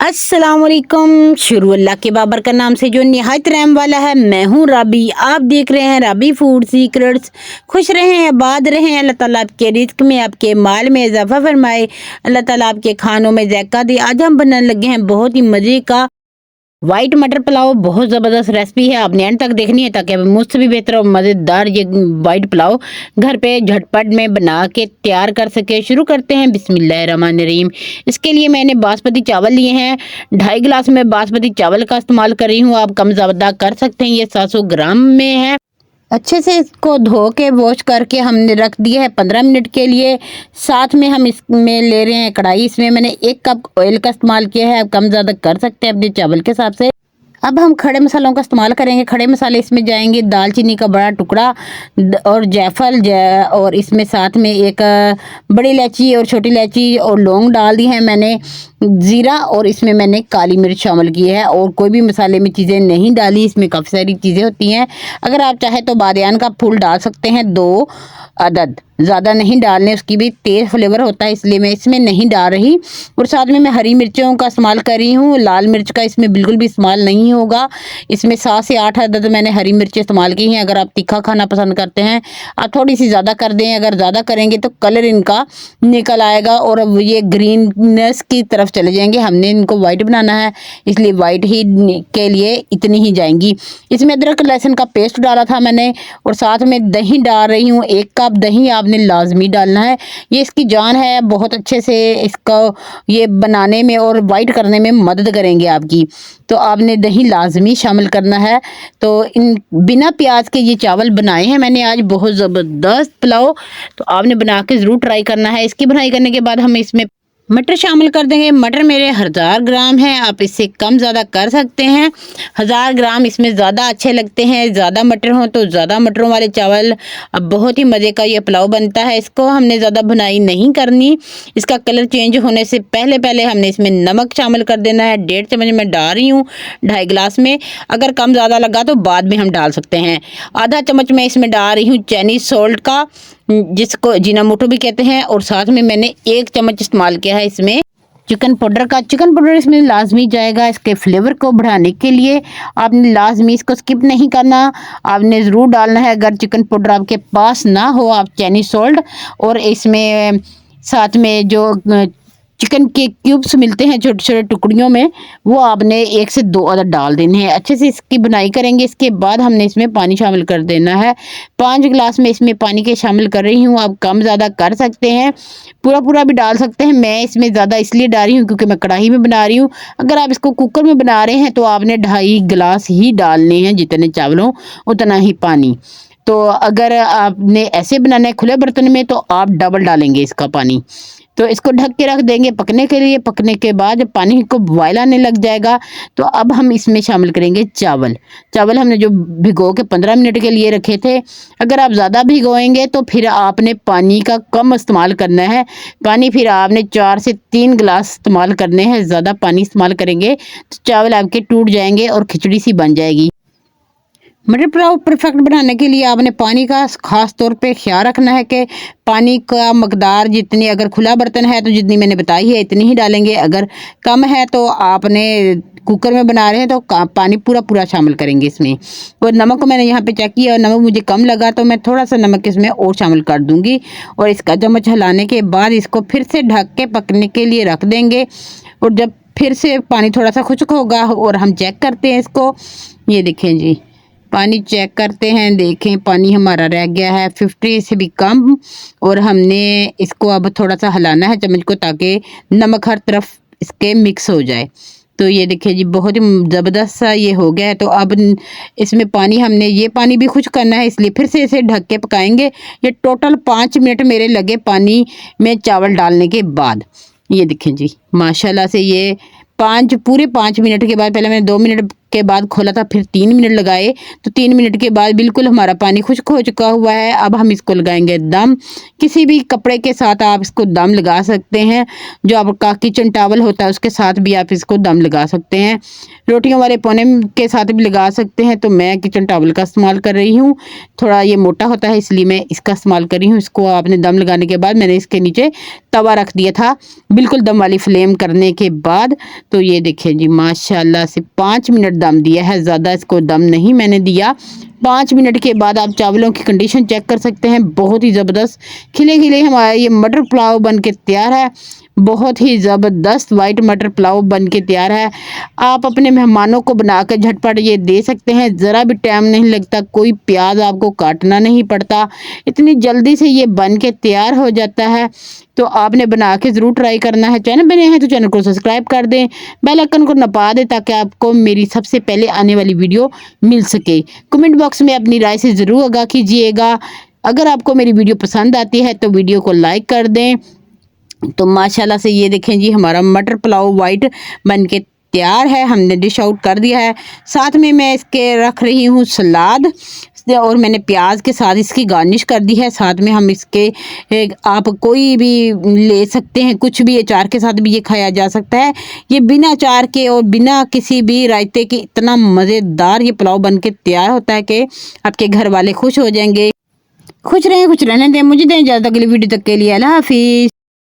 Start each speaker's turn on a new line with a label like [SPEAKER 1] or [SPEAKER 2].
[SPEAKER 1] अस्सलाम वालेकुम। शुरू अल्लाह के बाबर का नाम से जो निहायत रहम वाला है। मैं हूँ राबी, आप देख रहे हैं राबी फूड सीक्रेट्स। खुश रहें, आबाद रहें, अल्लाह ताला आपके रिस्क में, आपके माल में इजाफा फरमाए, अल्लाह ताला आपके खानों में ज़ायका दे। आज हम बनाने लगे हैं बहुत ही मज़े का वाइट मटर पुलाव। बहुत ज़बरदस्त रेसिपी है, आपने एंड तक देखनी है ताकि मुझसे भी बेहतर और मज़ेदार ये वाइट पुलाव घर पे झटपट में बना के तैयार कर सके। शुरू करते हैं, बिस्मिल्लाहिर्रहमानिर्रहीम। इसके लिए मैंने बासमती चावल लिए हैं। 2.5 गिलास में बासमती चावल का इस्तेमाल कर रही हूँ, आप कम ज़्यादा कर सकते हैं। ये 700 ग्राम में है। अच्छे से इसको धो के वॉश करके हमने रख दिया है 15 मिनट के लिए। साथ में हम इसमें ले रहे हैं कढ़ाई। इसमें मैंने 1 कप ऑयल का इस्तेमाल किया है, आप कम ज़्यादा कर सकते हैं अपने चावल के हिसाब से। अब हम खड़े मसालों का इस्तेमाल करेंगे। खड़े मसाले इसमें जाएंगे दालचीनी का बड़ा टुकड़ा और जायफल और इसमें साथ में एक बड़ी इलायची और छोटी इलायची और लौंग डाल दी है मैंने, ज़ीरा, और इसमें मैंने काली मिर्च शामिल की है। और कोई भी मसाले में चीज़ें नहीं डाली, इसमें काफ़ी सारी चीज़ें होती हैं। अगर आप चाहे तो बादियान का फूल डाल सकते हैं, 2 अदद, ज़्यादा नहीं डालने, उसकी भी तेज़ फ्लेवर होता है, इसलिए मैं इसमें नहीं डाल रही। और साथ में मैं हरी मिर्चों का इस्तेमाल कर रही हूँ, लाल मिर्च का इसमें बिल्कुल भी इस्तेमाल नहीं होगा। इसमें 7 से 8 अदद मैंने हरी मिर्चें इस्तेमाल की हैं। अगर आप तीखा खाना पसंद करते हैं आप थोड़ी सी ज़्यादा कर दें। अगर ज़्यादा करेंगे तो कलर इनका निकल आएगा और अब ये ग्रीननेस की तरफ चले जाएंगे। हमने इनको वाइट बनाना है, इसलिए वाइट ही के लिए इतनी ही जाएंगी। इसमें अदरक लहसुन का पेस्ट डाला था मैंने, और साथ में दही डाल रही हूँ। 1 कप दही आपने लाजमी डालना है, ये इसकी जान है। बहुत अच्छे से इसको ये बनाने में और वाइट करने में मदद करेंगे आपकी, तो आपने दही लाजमी शामिल करना है। तो इन बिना प्याज के ये चावल बनाए हैं मैंने आज, बहुत ज़बरदस्त पुलाव, तो आपने बना के ज़रूर ट्राई करना है। इसकी बनाई करने के बाद हम इसमें मटर शामिल कर देंगे। मटर मेरे 1000 ग्राम हैं, आप इससे कम ज़्यादा कर सकते हैं। 1000 ग्राम इसमें ज़्यादा अच्छे लगते हैं, ज़्यादा मटर हों तो ज़्यादा मटरों वाले चावल। अब बहुत ही मज़े का ये पुलाव बनता है। इसको हमने ज़्यादा भुनाई नहीं करनी, इसका कलर चेंज होने से पहले पहले हमने इसमें नमक शामिल कर देना है। 1.5 चम्मच मैं डाल रही हूँ 2.5 गिलास में, अगर कम ज़्यादा लगा तो बाद में हम डाल सकते हैं। आधा चम्मच मैं इसमें डाल रही हूँ चाइनीज़ सॉल्ट का, जिसको जीनामोटो भी कहते हैं। और साथ में मैंने 1 चम्मच इस्तेमाल किया है इसमें चिकन पाउडर का। चिकन पाउडर इसमें लाजमी जाएगा इसके फ्लेवर को बढ़ाने के लिए। आपने लाजमी इसको स्किप नहीं करना, आपने ज़रूर डालना है। अगर चिकन पाउडर आपके पास ना हो, आप चाइनीज़ सॉल्ट, और इसमें साथ में जो चिकन के क्यूब्स मिलते हैं छोटे छोटे टुकड़ियों में, वो आपने 1 से 2 अदद डाल देने हैं। अच्छे से इसकी बुनाई करेंगे। इसके बाद हमने इसमें पानी शामिल कर देना है। 5 गिलास में इसमें पानी के शामिल कर रही हूँ, आप कम ज़्यादा कर सकते हैं, पूरा पूरा भी डाल सकते हैं। मैं इसमें ज़्यादा इसलिए डाल रही हूँ क्योंकि मैं कढ़ाई में बना रही हूँ। अगर आप इसको कुकर में बना रहे हैं तो आपने 2.5 गिलास ही डालने हैं, जितने चावल हों उतना ही पानी। तो अगर आपने ऐसे बनाना है खुले बर्तन में तो आप डबल डालेंगे इसका पानी। तो इसको ढक के रख देंगे पकने के लिए। पकने के बाद जब पानी को बॉयल आने लग जाएगा तो अब हम इसमें शामिल करेंगे चावल। चावल हमने जो भिगो के 15 मिनट के लिए रखे थे। अगर आप ज़्यादा भिगोएंगे तो फिर आपने पानी का कम इस्तेमाल करना है। पानी फिर आपने 4 से 3 गिलास इस्तेमाल करने हैं। ज़्यादा पानी इस्तेमाल करेंगे तो चावल आपके टूट जाएंगे और खिचड़ी सी बन जाएगी। मटर पुलाव परफेक्ट बनाने के लिए आपने पानी का ख़ास तौर पे ख्याल रखना है कि पानी का मकदार जितनी, अगर खुला बर्तन है तो जितनी मैंने बताई है इतनी ही डालेंगे। अगर कम है तो आपने कुकर में बना रहे हैं तो पानी पूरा पूरा शामिल करेंगे इसमें। और नमक को मैंने यहाँ पे चेक किया और नमक मुझे कम लगा तो मैं थोड़ा सा नमक इसमें और शामिल कर दूँगी। और इसका चम्मच हिलाने के बाद इसको फिर से ढक के पकने के लिए रख देंगे। और जब फिर से पानी थोड़ा सा खुश्क होगा और हम चेक करते हैं इसको, ये देखें जी, पानी चेक करते हैं, देखें पानी हमारा रह गया है 50 से भी कम। और हमने इसको अब थोड़ा सा हिलाना है चम्मच को ताकि नमक हर तरफ इसके मिक्स हो जाए। तो ये देखिए जी, बहुत ही ज़बरदस्त सा ये हो गया है। तो अब इसमें पानी, हमने ये पानी भी खुश्क करना है, इसलिए फिर से इसे ढक के पकाएंगे। ये टोटल 5 मिनट मेरे लगे पानी में चावल डालने के बाद। ये देखें जी, माशाल्लाह से ये पूरे 5 मिनट के बाद, पहले मैंने 2 मिनट के बाद खोला था, फिर 3 मिनट लगाए, तो 3 मिनट के बाद बिल्कुल हमारा पानी खुश्क हो चुका हुआ है। अब हम इसको लगाएंगे दम। किसी भी कपड़े के साथ आप इसको दम लगा सकते हैं, जो आपका किचन टॉवल होता है उसके साथ भी आप इसको दम लगा सकते हैं। रोटियों वाले पौने के साथ भी लगा सकते हैं, तो मैं किचन टॉवल का इस्तेमाल कर रही हूँ। थोड़ा ये मोटा होता है इसलिए मैं इसका इस्तेमाल कर रही हूँ। इसको आपने दम लगाने के बाद मैंने इसके नीचे तवा रख दिया था बिल्कुल दम वाली फ्लेम करने के बाद। तो ये देखिए जी माशाल्लाह से 5 मिनट दम दिया है, ज़्यादा इसको दम नहीं मैंने दिया। 5 मिनट के बाद आप चावलों की कंडीशन चेक कर सकते हैं, बहुत ही ज़बरदस्त खिले खिले हमारा ये मटर पुलाव बन के तैयार है। बहुत ही ज़बरदस्त वाइट मटर पुलाव बन के तैयार है। आप अपने मेहमानों को बनाकर झटपट ये दे सकते हैं, ज़रा भी टाइम नहीं लगता, कोई प्याज आपको काटना नहीं पड़ता, इतनी जल्दी से ये बन के तैयार हो जाता है। तो आपने बना के ज़रूर ट्राई करना है। चैनल बने हैं तो चैनल को सब्सक्राइब कर दें, बेल आइकन को नपा दें ताकि आपको मेरी सबसे पहले आने वाली वीडियो मिल सके। कमेंट बॉक्स में अपनी राय से ज़रूर आगाह कीजिएगा। अगर आपको मेरी वीडियो पसंद आती है तो वीडियो को लाइक कर दें। तो माशाल्लाह से ये देखें जी हमारा मटर पुलाव वाइट बन के तैयार है, हमने डिश आउट कर दिया है। साथ में मैं इसके रख रही हूँ सलाद और मैंने प्याज के साथ इसकी गार्निश कर दी है। साथ में हम इसके आप कोई भी ले सकते हैं, कुछ भी अचार के साथ भी ये खाया जा सकता है। ये बिना अचार के और बिना किसी भी रायते के इतना मज़ेदार ये पुलाव बन के तैयार होता है कि आपके घर वाले खुश हो जाएंगे। खुश रहें, खुश रहने दें। मुझे दें इजाज़त, अगली वीडियो तक के लिए अल्लाह हाफिज़।